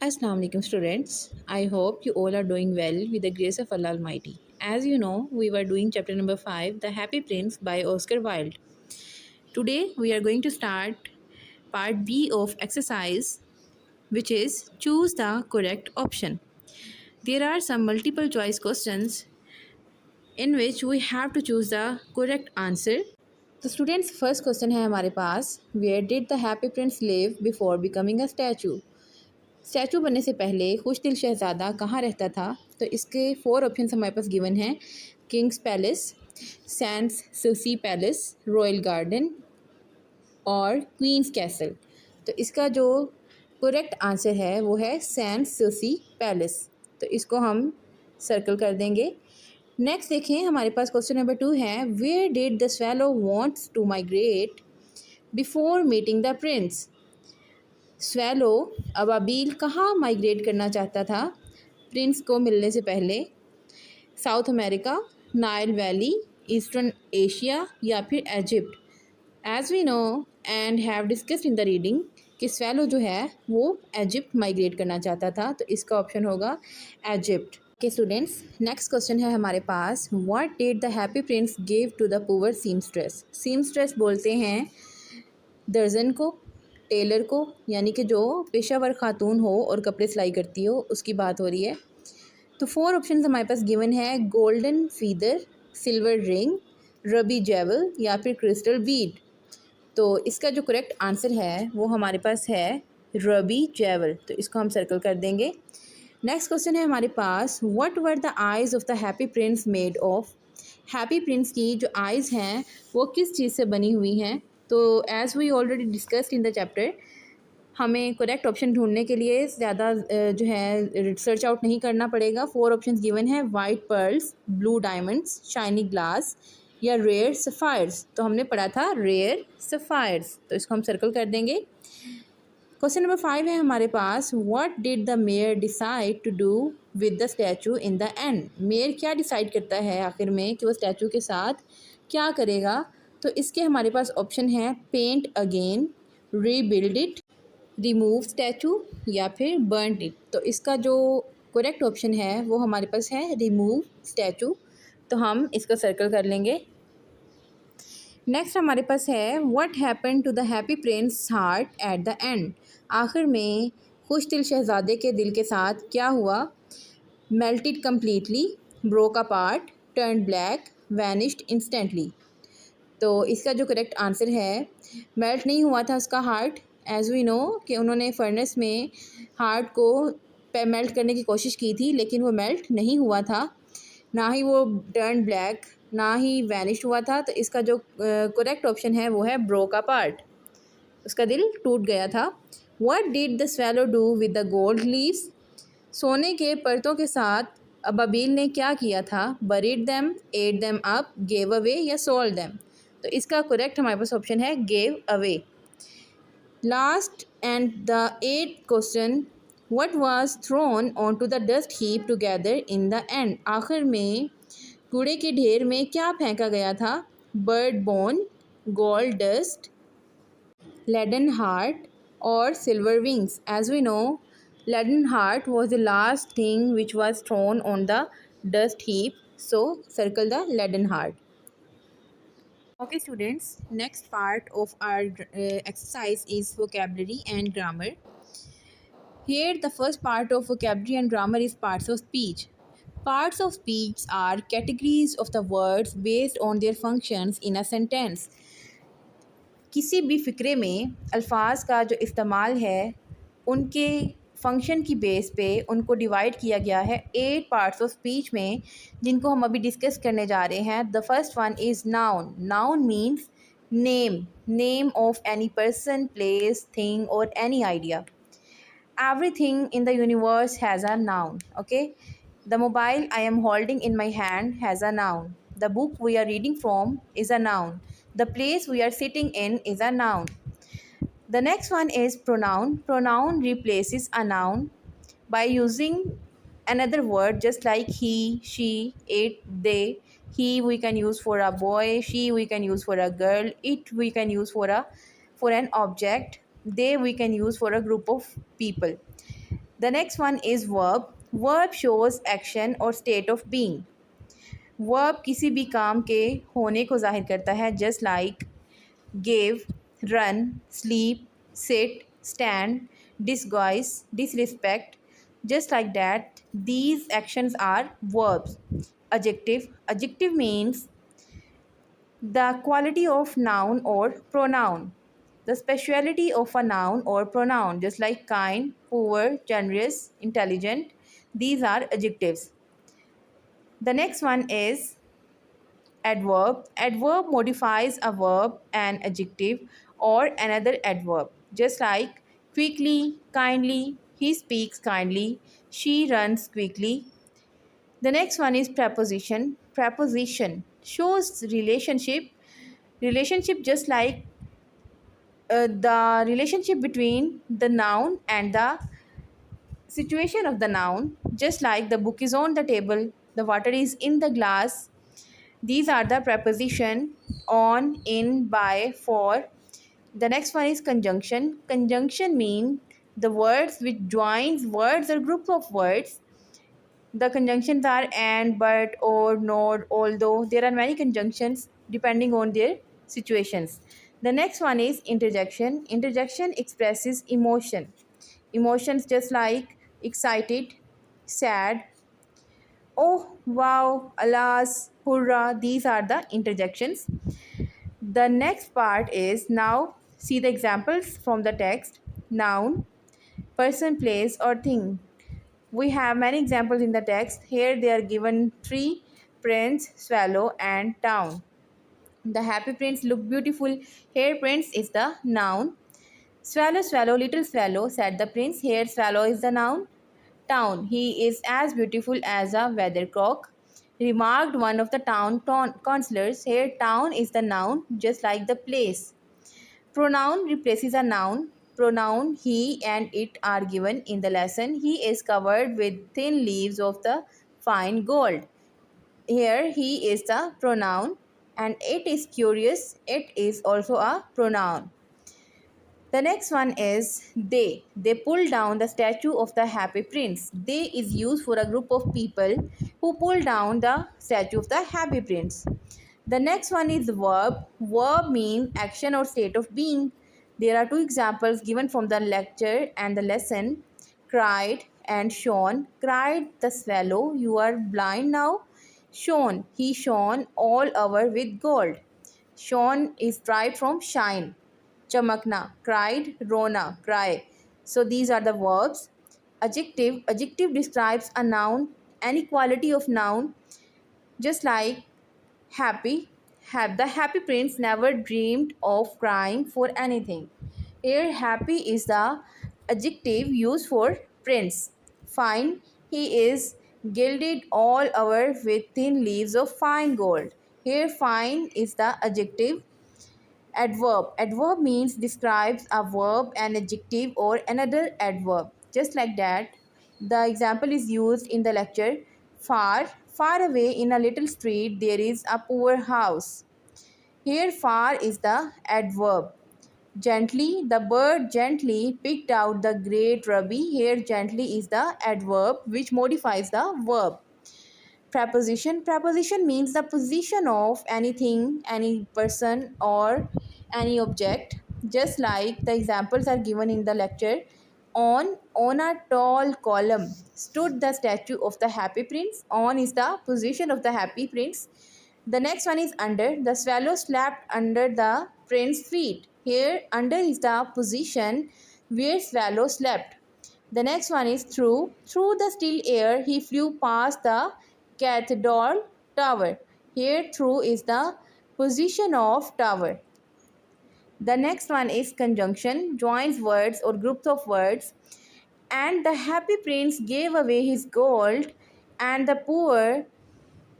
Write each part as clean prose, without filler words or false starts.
Assalamu alaikum students. I hope you all are doing well with the grace of Allah Almighty. As you know, we were doing chapter number 5, The Happy Prince by Oscar Wilde. Today we are going to start part B of exercise, which is choose the correct option. There are some multiple choice questions in which we have to choose the correct answer. तो students first question है हमारे पास, where did the happy prince live before becoming a statue. Statue बनने से पहले खुश दिल शहज़ादा कहाँ रहता था? तो इसके 4 ऑप्शन हमारे पास गिवन हैं, king's palace, Sans Souci palace, royal garden और क्वींस कैसल। तो इसका जो करेक्ट आंसर है वो है सेंट सूसी पैलेस। तो इसको हम सर्कल कर देंगे। नेक्स्ट देखें, हमारे पास क्वेश्चन नंबर 2 है, where did the swallow wants to migrate before meeting the prince. Swallow अबाबील कहाँ माइग्रेट करना चाहता था प्रिंस को मिलने से पहले? South America, Nile Valley, eastern Asia या फिर Egypt. As we know and have discussed in the reading कि स्वेलो जो है वो इजिप्ट माइग्रेट करना चाहता था, तो इसका ऑप्शन होगा इजिप्ट। के स्टूडेंट्स, नेक्स्ट क्वेश्चन है हमारे पास, what did the happy prince give to the poor seamstress. Seamstress बोलते हैं दर्जन को, टेलर को, यानी कि जो पेशावर खातून हो और कपड़े सिलाई करती हो, उसकी बात हो रही है। तो 4 ऑप्शन हमारे पास गिवन है, गोल्डन फीदर, सिल्वर रिंग, रबी जेवल या फिर क्रिस्टल बीड। तो इसका जो करेक्ट आंसर है वो हमारे पास है रबी जेवल। तो इसको हम सर्कल कर देंगे। नेक्स्ट क्वेश्चन है हमारे पास, what were the eyes of the happy prince made of. Happy prince की जो आइज़ हैं वो किस चीज़ से बनी हुई हैं? तो as we already discussed in the chapter, हमें करेक्ट ऑप्शन ढूंढने के लिए ज़्यादा जो है रिसर्च आउट नहीं करना पड़ेगा। 4 ऑप्शंस गिवन है, white pearls, blue diamonds, shiny glass या रेयर सफ़ायर्स। तो हमने पढ़ा था रेयर सफ़ायर्स, तो इसको हम सर्कल कर देंगे। क्वेश्चन नंबर 5 है हमारे पास, what did the mayor decide to do with the statue in the end. Mayor क्या डिसाइड करता है आखिर में कि वो स्टैचू के साथ क्या करेगा? तो इसके हमारे पास ऑप्शन है, paint again, rebuild it, remove statue या फिर बर्न इट। तो इसका जो करेक्ट ऑप्शन है वो हमारे पास है रिमूव स्टैचू। तो हम इसका सर्कल कर लेंगे। नेक्स्ट हमारे पास है, what happen to the happy prince heart at the end. आखिर में खुश दिल शहज़ादे के दिल के साथ क्या हुआ? Melted completely, broke apart, turn black, vanished instantly. तो इसका जो करेक्ट आंसर है, मेल्ट नहीं हुआ था उसका हार्ट। एज़ वी नो कि उन्होंने फर्नेस में हार्ट को मेल्ट करने की कोशिश की थी, लेकिन वो मेल्ट नहीं हुआ था, ना ही वो टर्न ब्लैक, ना ही वैनिश हुआ था। तो इसका जो करेक्ट ऑप्शन है वो है ब्रोक अपार्ट, उसका दिल टूट गया था। What did the swallow do with the gold leaves. सोने के परतों के साथ अबाबील ने क्या किया था? Buried them, ate them up, gave away या सोल्ड देम। तो इसका करेक्ट हमारे पास ऑप्शन है gave away. Last and the 8th question, what was thrown on to the dust heap together in the end. आखिर में कूड़े के ढेर में क्या फेंका गया था? Bird bone, gold dust, leaden heart और silver wings. As we know, leaden heart was the last thing which was thrown on the dust heap, so circle the leaden heart. Okay students, next part of our exercise is vocabulary and grammar. Here the first part of vocabulary and grammar is parts of speech. Parts of speech are categories of the words based on their functions in a sentence. किसी भी फ़िक्रे में अल्फाज का जो इस्तेमाल है उनके function की बेस पे उनको डिवाइड किया गया है 8 पार्ट्स ऑफ स्पीच में, जिनको हम अभी डिस्कस करने जा रहे हैं। The first one is noun. Noun means name, name of any person, place, thing और any idea. Everything in the universe has a noun. Okay, the mobile I am holding in my hand has a noun. The book we are reading from is a noun. The place we are sitting in is a noun. The next one is pronoun. Pronoun replaces a noun by using another word, just like he, she, it, they. He we can use for a boy, she we can use for a girl, it we can use for an object, they we can use for a group of people. The next one is verb. Verb shows action or state of being. Verb किसी भी काम के होने को जाहिर करता है, just like give, run, sleep, sit, stand, disguise, disrespect. Just like that, these actions are verbs. Adjective. Adjective means the quality of noun or pronoun. The speciality of a noun or pronoun, just like kind, poor, generous, intelligent. These are adjectives. The next one is adverb. Adverb modifies a verb, an adjective, or another adverb. Just like quickly, kindly, he speaks kindly, she runs quickly. The next one is preposition. Preposition shows relationship. Relationship just like the relationship between the noun and the situation of the noun. Just like the book is on the table, the water is in the glass. These are the preposition on, in, by, for. The next one is conjunction. Conjunction mean the words which joins words or group of words. The conjunctions are and, but, or, not, although. There are many conjunctions depending on their situations. The next one is interjection. Interjection expresses emotion. Emotions just like excited, sad, oh, wow, alas, hurrah. These are the interjections. The next part is now see the examples from the text. Noun, person, place, or thing. We have many examples in the text. Here they are given three: prince, swallow, and town. The happy prince look beautiful. Here prince is the noun. Swallow, swallow, little swallow, said the prince. Here swallow is the noun. Town, he is as beautiful as a weathercock, remarked one of the town councillors. Here town is the noun, just like the place. Pronoun replaces a noun. Pronoun he and it are given in the lesson. He is covered with thin leaves of the fine gold. Here he is the pronoun and it is curious. It is also a pronoun. The next one is they. They pull down the statue of the happy prince. They is used for a group of people who pull down the statue of the happy prince. The next one is verb. Verb means action or state of being. There are two examples given from the lecture and the lesson. Cried and shone. Cried the swallow, you are blind now. Shone, he shone all over with gold. Shone is derived from shine. Chamakna, cried, rona, cry. So these are the verbs. Adjective. Adjective describes a noun, any quality of noun, just like happy. The happy prince never dreamed of crying for anything. Here happy is the adjective used for prince. Fine, he is gilded all over with thin leaves of fine gold. Here fine is the adjective. Adverb. Adverb means describes a verb, an adjective, or another adverb. Just like that, the example is used in the lecture. Far, far away in a little street, there is a poor house. Here, far is the adverb. Gently, the bird gently picked out the great ruby. Here, gently is the adverb which modifies the verb. Preposition. Preposition means the position of anything, any person, or any object. Just like the examples are given in the lecture. On a tall column stood the statue of the happy prince. On is the position of the happy prince. The next one is under. The swallow slept under the prince's feet. Here under is the position where swallow slept. The next one is through. Through the still air he flew past the cathedral tower. Here through is the position of tower. The next one is conjunction, joins words or groups of words. And the happy prince gave away his gold, and the poor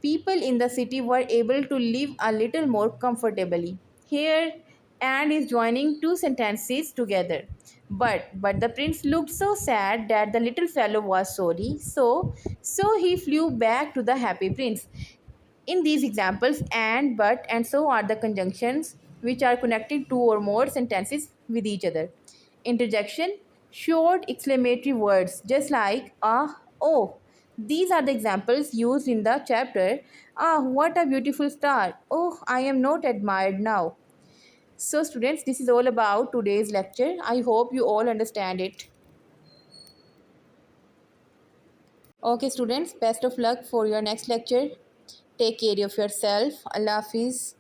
people in the city were able to live a little more comfortably. Here, and is joining two sentences together. But the prince looked so sad that the little fellow was sorry. So he flew back to the happy prince. In these examples, and, but, and so are the conjunctions which are connecting two or more sentences with each other. Interjection short exclamatory words just like ah, oh. These are the examples used in the chapter. Ah, what a beautiful star. Oh, I am not admired now. So students, this is all about today's lecture. I hope you all understand it. Okay students, best of luck for your next lecture. Take care of yourself. Allah Hafiz.